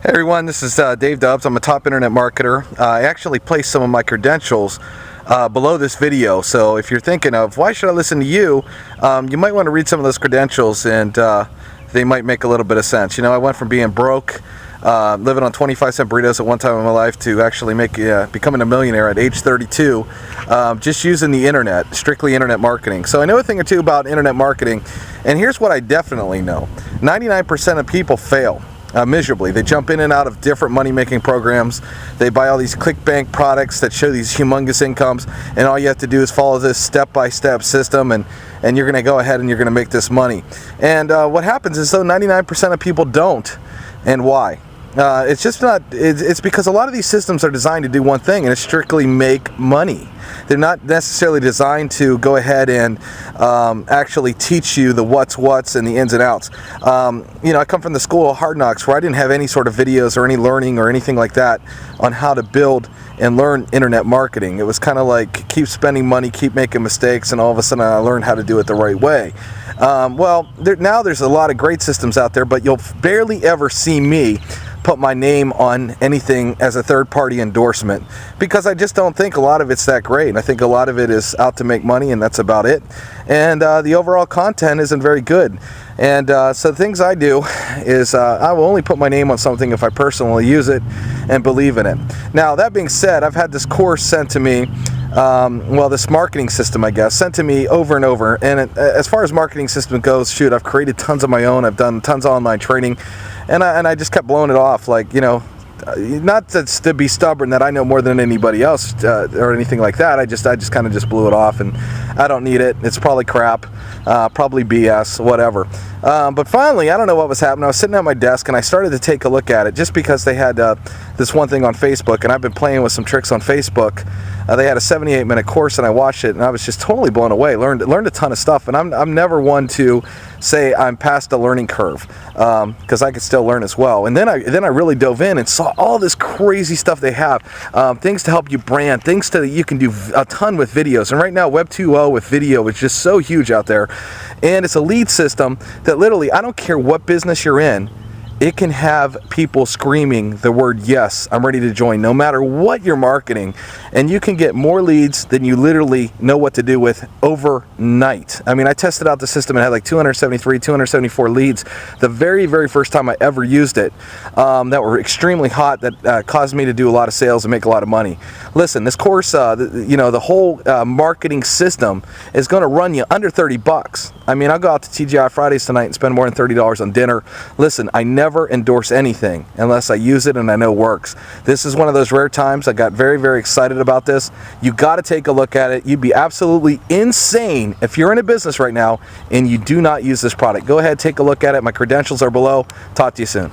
Hey everyone, this is Dave Dubbs. I'm a top internet marketer. I actually placed some of my credentials below this video, so if you're thinking of why should I listen to you, you might want to read some of those credentials and they might make a little bit of sense. You know, I went from being broke, living on 25-cent burritos at one time in my life, to actually becoming a millionaire at age 32, just using the internet, strictly internet marketing. So I know a thing or two about internet marketing, and here's what I definitely know. 99% of people fail. Miserably. They jump in and out of different money-making programs. They buy all these ClickBank products that show these humongous incomes, and all you have to do is follow this step-by-step system, and you're going to go ahead and you're going to make this money. And what happens is, though, 99% of people don't. And why? It's just not. It's because a lot of these systems are designed to do one thing, and it's strictly make money. They're not necessarily designed to go ahead and actually teach you the what's and the ins and outs. You know, I come from the school of hard knocks, where I didn't have any sort of videos or any learning or anything like that on how to build and learn internet marketing. It was kind of like keep spending money, keep making mistakes, and all of a sudden I learned how to do it the right way. Well, now there's a lot of great systems out there, but you'll barely ever see me put my name on anything as a third-party endorsement, because I just don't think a lot of it's that great. I think a lot of it is out to make money, and that's about it. And the overall content isn't very good. And so the things I do is I will only put my name on something if I personally use it and believe in it. Now, that being said, I've had this course sent to me, well, this marketing system, I guess, sent to me over and over. And as far as marketing system goes, shoot, I've created tons of my own. I've done tons of online training, and I just kept blowing it off, like, you know, not to be stubborn that I know more than anybody else or anything like that. I just kind of just blew it off, and I don't need it. It's probably crap, probably BS, whatever. But finally, I don't know what was happening. I was sitting at my desk, and I started to take a look at it, just because they had this one thing on Facebook, and I've been playing with some tricks on Facebook. They had a 78-minute course, and I watched it, and I was just totally blown away. Learned a ton of stuff, and I'm never one to say I'm past the learning curve, because I could still learn as well. And then I really dove in and saw all this crazy stuff they have, things to help you brand, things you can do a ton with videos. And right now, Web 2.0 with video is just so huge out there, and it's a lead system that literally, I don't care what business you're in, it can have people screaming the word, yes, I'm ready to join, no matter what you're marketing. And you can get more leads than you literally know what to do with overnight. I mean, I tested out the system and had like 274 leads the very, very first time I ever used it, that were extremely hot, that caused me to do a lot of sales and make a lot of money. Listen, this course, you know, the whole marketing system is going to run you under 30 bucks. I mean, I'll go out to TGI Fridays tonight and spend more than $30 on dinner. Listen, I never endorse anything unless I use it and I know it works. This is one of those rare times. I got very, very excited about this. You got to take a look at it. You'd be absolutely insane if you're in a business right now and you do not use this product. Go ahead, take a look at it. My credentials are below. Talk to you soon.